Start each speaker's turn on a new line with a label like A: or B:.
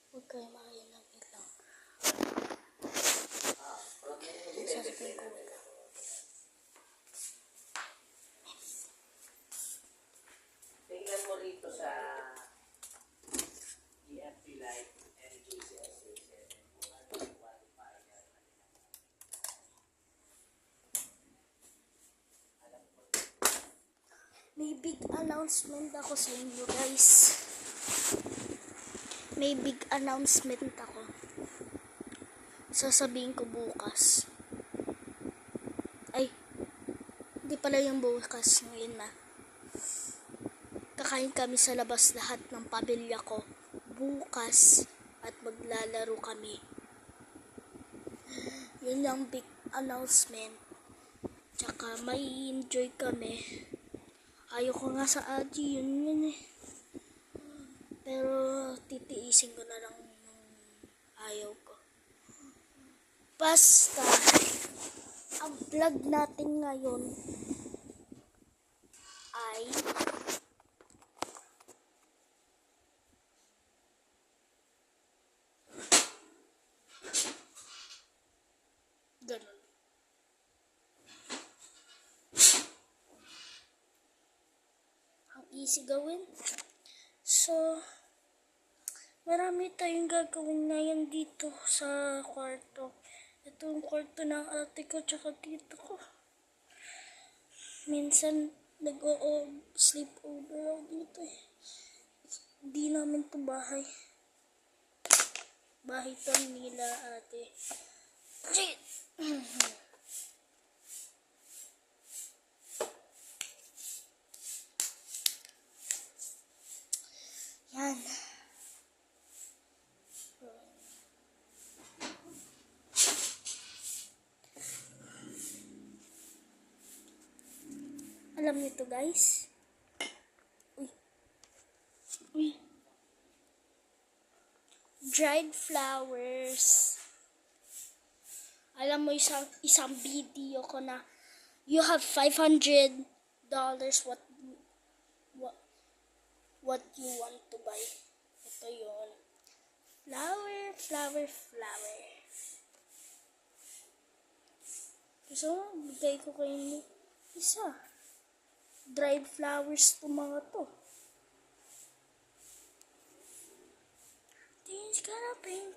A: Huwag kayo makialam. Wait lang. Sasabihin ko wala.
B: Tingnan mo rito sa EFP Live and GCS.
A: May big announcement ako sa inyo, guys. May big announcement ako. Sasabihin ko bukas. Ay, hindi pala yung bukas. Ngayon na. Kakain kami sa labas lahat ng pamilya ko bukas at maglalaro kami. Yun yung big announcement. Tsaka may enjoy kami. Ayoko nga sa Aji, yun eh. Pero titiisin ko na lang yung ayaw ko. Basta, ang vlog natin ngayon ay ganun. Ang easy gawin. So, marami tayong gagawin ngayon dito sa kwarto. Ito yung kwarto ng ate ko tsaka tito ko. Minsan, sleep over ako dito eh. Hindi namin to bahay. Bahay to nila ate. Yan. Alam niyo to, guys? Uy. Dried flowers. Alam mo isang video ko na you have $500 what you want to buy. Ito yun. Flower. Gusto mo, bigay ko kayo isa. Dried flowers to mga to. Things gonna bring